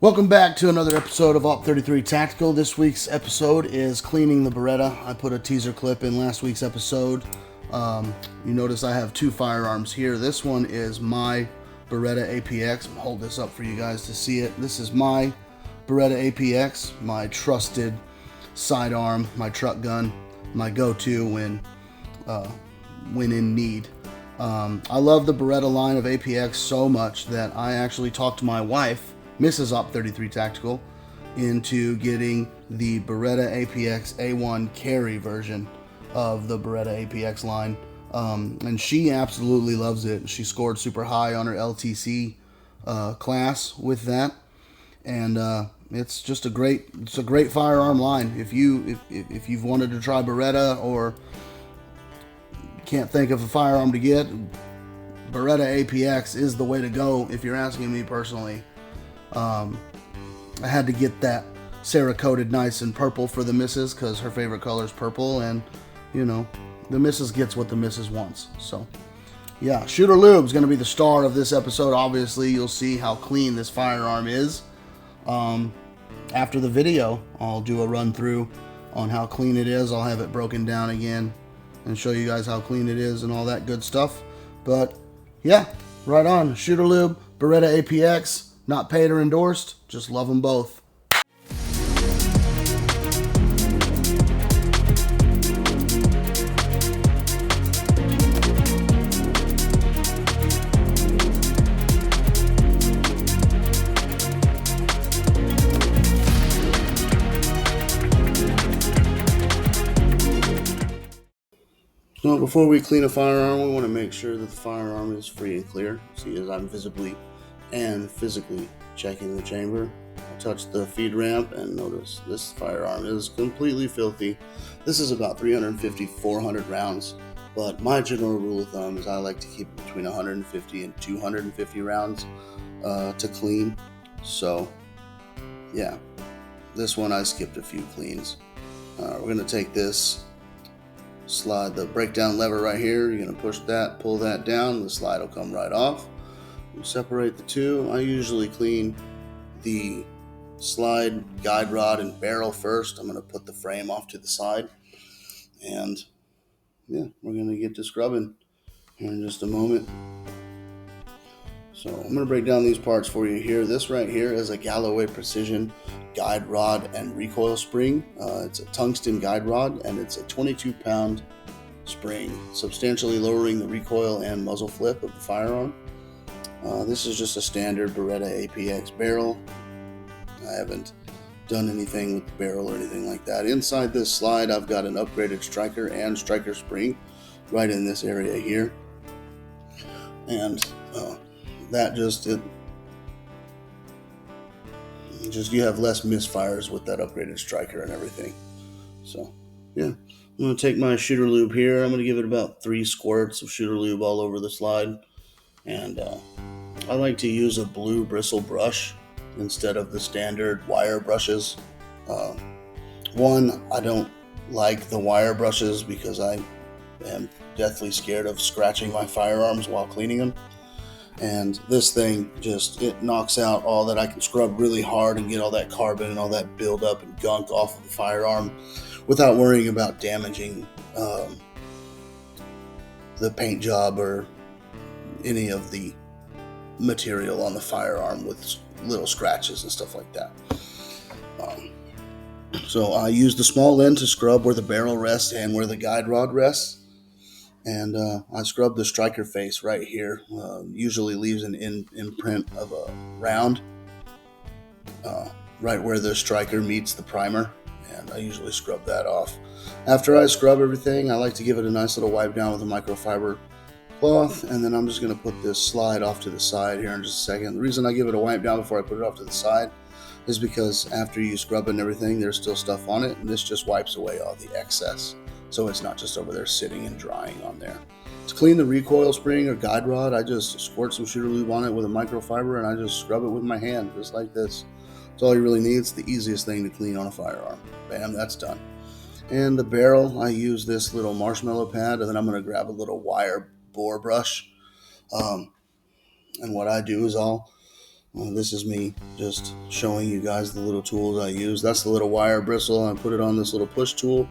Welcome back to another episode of OP33 Tactical. This week's episode is cleaning the Beretta. I put a teaser clip in last week's episode. You notice I have two firearms here. This one is my Beretta APX. I'll hold this up for you guys to see it. This is my Beretta APX, my trusted sidearm, my truck gun, my go-to when in need. I love the Beretta line of APX so much that I actually talked to my wife, Mrs. OP33 Tactical, into getting the Beretta APX A1 carry version of the Beretta APX line. And she absolutely loves it. She scored super high on her LTC class with that. And it's just a great firearm line. If you've wanted to try Beretta or can't think of a firearm to get, Beretta APX is the way to go if you're asking me personally. I had to get that Cerakoted nice and purple for the missus because her favorite color is purple, and you know, the missus gets what the missus wants. So yeah, Shooter Lube is going to be the star of this episode. Obviously you'll see how clean this firearm is. After the video I'll do a run through on how clean it is. I'll have it broken down again and show you guys how clean it is and all that good stuff. But yeah, right on. Shooter Lube, Beretta APX. Not paid or endorsed, just love them both. So before we clean a firearm, we want to make sure that the firearm is free and clear. See, as I'm visibly and physically checking the chamber, I touched the feed ramp and notice this firearm is completely filthy. This is about 350-400 rounds, but my general rule of thumb is I like to keep between 150 and 250 rounds to clean. So yeah, this one I skipped a few cleans. We're going to take this, slide the breakdown lever right here. You're going to push that, pull that down, the slide will come right off. You separate the two. I usually clean the slide, guide rod, and barrel first. I'm going to put the frame off to the side, and yeah, we're going to get to scrubbing here in just a moment. So I'm going to break down these parts for you here. This right here is a Galloway Precision guide rod and recoil spring. It's a tungsten guide rod, and it's a 22-pound spring, substantially lowering the recoil and muzzle flip of the firearm. This is just a standard Beretta APX barrel. I haven't done anything with the barrel or anything like that. Inside this slide, I've got an upgraded striker and striker spring right in this area here. And that you have less misfires with that upgraded striker and everything. So yeah, I'm going to take my Shooter Lube here. I'm going to give it about 3 squirts of Shooter Lube all over the slide. And I like to use a blue bristle brush instead of the standard wire brushes. One, I don't like the wire brushes because I am deathly scared of scratching my firearms while cleaning them. And this thing it knocks out all that. I can scrub really hard and get all that carbon and all that buildup and gunk off of the firearm without worrying about damaging the paint job or any of the material on the firearm with little scratches and stuff like that. So I use the small end to scrub where the barrel rests and where the guide rod rests. And I scrub the striker face right here. Usually leaves an imprint of a round right where the striker meets the primer. And I usually scrub that off. After I scrub everything, I like to give it a nice little wipe down with a microfiber cloth, and then I'm just going to put this slide off to the side here in just a second. The reason I give it a wipe down before I put it off to the side is because after you scrub and everything, there's still stuff on it, and this just wipes away all the excess, so it's not just over there sitting and drying on there. To clean the recoil spring or guide rod, I just squirt some Shooter Lube on it with a microfiber, and I just scrub it with my hand just like this. That's all you really need. It's the easiest thing to clean on a firearm. Bam, that's done. And the barrel, I use this little marshmallow pad, and then I'm going to grab a little wire bore brush, and what I do is I'll This is me just showing you guys the little tools I use. That's the little wire bristle. I put it on this little push tool,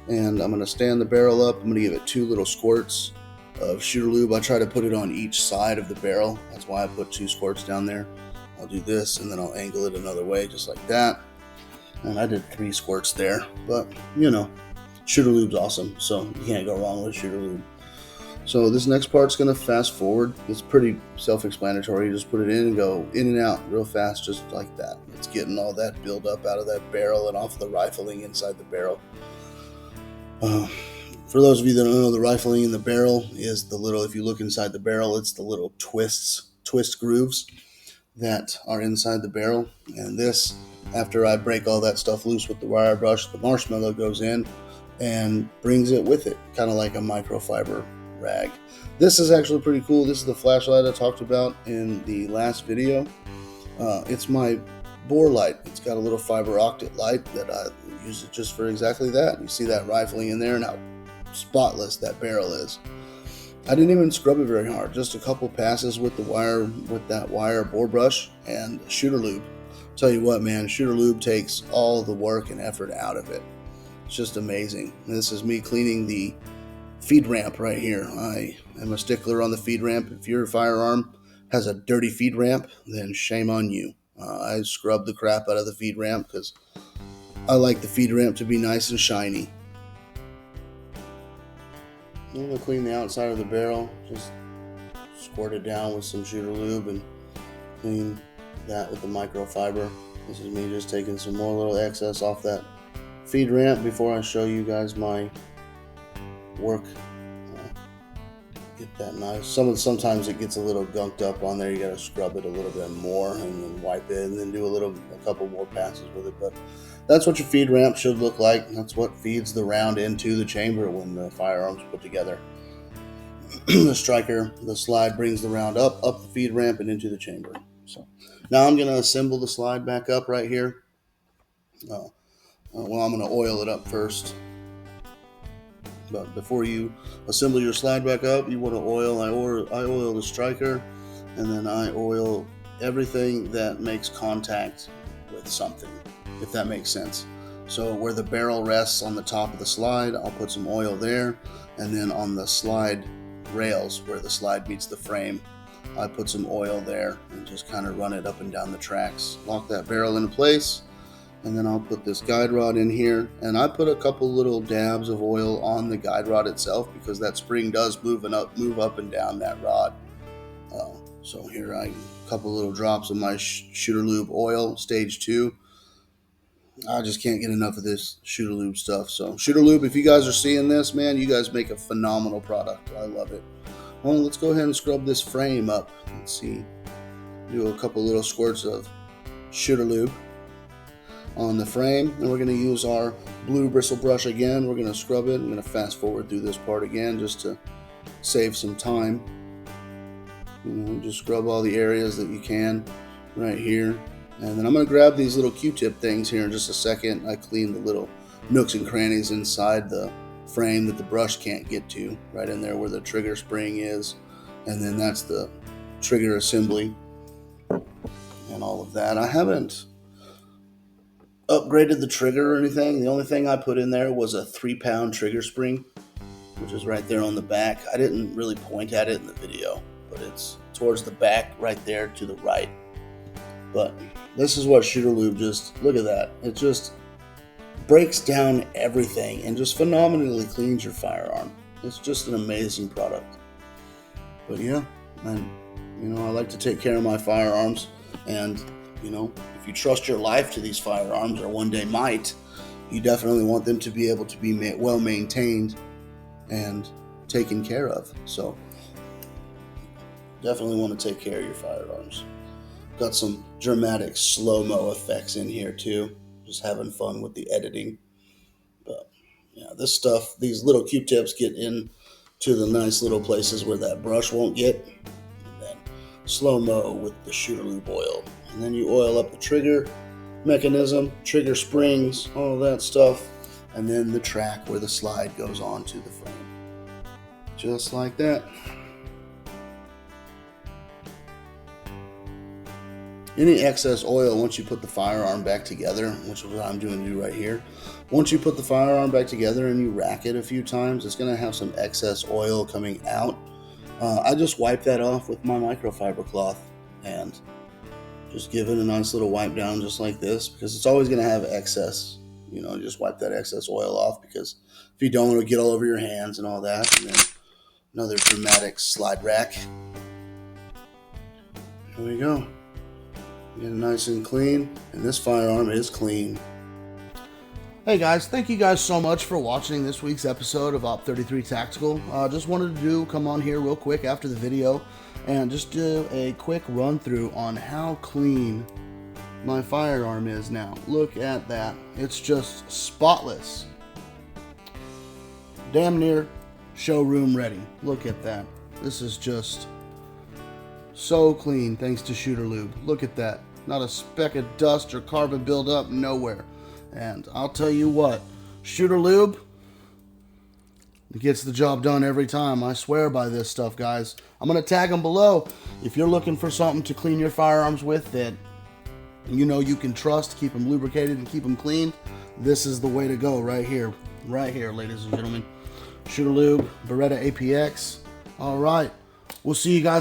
and I'm going to stand the barrel up. I'm going to give it 2 little squirts of shooter lube. I try to put it on each side of the barrel. That's why I put 2 squirts down there. I'll do this, and then I'll angle it another way, just like that. And I did 3 squirts there, but you know, shooter lube's awesome, so you can't go wrong with shooter lube. So this next part's going to fast forward. It's pretty self-explanatory. You just put it in and go in and out real fast, just like that. It's getting all that build up out of that barrel and off the rifling inside the barrel. For those of you that don't know, the rifling in the barrel is the little, if you look inside the barrel, it's the little twist grooves that are inside the barrel. And this, after I break all that stuff loose with the wire brush, the marshmallow goes in and brings it with it, kind of like a microfiber rag. This is actually pretty cool. This is the flashlight I talked about in the last video. It's my bore light. It's got a little fiber optic light that I use it just for exactly that. You see that rifling in there and how spotless that barrel is. I didn't even scrub it very hard, just a couple passes with the wire, with that wire bore brush and shooter lube. Tell you what, man, shooter lube takes all the work and effort out of it. It's just amazing. This is me cleaning the feed ramp right here. I am a stickler on the feed ramp. If your firearm has a dirty feed ramp, then shame on you. I scrub the crap out of the feed ramp because I like the feed ramp to be nice and shiny. I'm going to clean the outside of the barrel. Just squirt it down with some shooter lube and clean that with the microfiber. This is me just taking some more little excess off that feed ramp before I show you guys my work. Get that nice. Sometimes it gets a little gunked up on there. You got to scrub it a little bit more and then wipe it and then do a couple more passes with it. But that's what your feed ramp should look like. That's what feeds the round into the chamber when the firearm's put together. The striker, the slide brings the round up the feed ramp and into the chamber. So now I'm going to assemble the slide back up right here. Well, I'm going to oil it up first. But before you assemble your slide back up, you want to oil. I oil the striker, and then I oil everything that makes contact with something, if that makes sense. So where the barrel rests on the top of the slide, I'll put some oil there, and then on the slide rails where the slide meets the frame, I put some oil there and just kind of run it up and down the tracks. Lock that barrel into place. And then I'll put this guide rod in here, and I put a couple little dabs of oil on the guide rod itself because that spring does move up and down that rod. So here a couple little drops of my shooter lube oil, stage 2. I just can't get enough of this shooter lube stuff. So shooter lube, if you guys are seeing this, man, you guys make a phenomenal product. I love it. Well, let's go ahead and scrub this frame up. Let's see. Do a couple little squirts of shooter lube on the frame, and we're going to use our blue bristle brush again. We're going to scrub it. I'm going to fast forward through this part again just to save some time. Just scrub all the areas that you can right here, and then I'm going to grab these little Q-tip things here in just a second. I clean the little nooks and crannies inside the frame that the brush can't get to, right in there where the trigger spring is, and then that's the trigger assembly and all of that. I haven't upgraded the trigger or anything. The only thing I put in there was a 3-pound trigger spring, which is right there on the back. I didn't really point at it in the video, but it's towards the back right there to the right. But this is what shooter lube just, look at that. It just breaks down everything and just phenomenally cleans your firearm. It's just an amazing product. But yeah, and I like to take care of my firearms, and if you trust your life to these firearms, or one day might, you definitely want them to be able to be well maintained and taken care of. So definitely want to take care of your firearms. Got some dramatic slow-mo effects in here too. Just having fun with the editing. But yeah, this stuff, these little Q-tips get in to the nice little places where that brush won't get. And then slow-mo with the shooter lube oil. And then you oil up the trigger mechanism, trigger springs, all of that stuff, and then the track where the slide goes onto the frame. Just like that. any excess oil, once you put the firearm back together, which is what I'm doing to you right here, once you put the firearm back together and you rack it a few times, it's going to have some excess oil coming out. I just wipe that off with my microfiber cloth and just give it a nice little wipe down just like this, because it's always going to have excess. You know, just wipe that excess oil off, because if you don't, it'll get all over your hands and all that. And then another dramatic slide rack. Here we go. Get it nice and clean, and this firearm is clean. Hey guys, thank you guys so much for watching this week's episode of OP33 Tactical. Just wanted to come on here real quick after the video and just do a quick run through on how clean my firearm is now. Look at that. It's just spotless. Damn near showroom ready. Look at that. This is just so clean thanks to Shooter Lube. Look at that. Not a speck of dust or carbon buildup, nowhere. And I'll tell you what, Shooter Lube, it gets the job done every time. I swear by this stuff, guys. I'm going to tag them below. If you're looking for something to clean your firearms with that you know you can trust, keep them lubricated and keep them clean, this is the way to go right here. Right here, ladies and gentlemen. Shooter Lube, Beretta APX. All right. We'll see you guys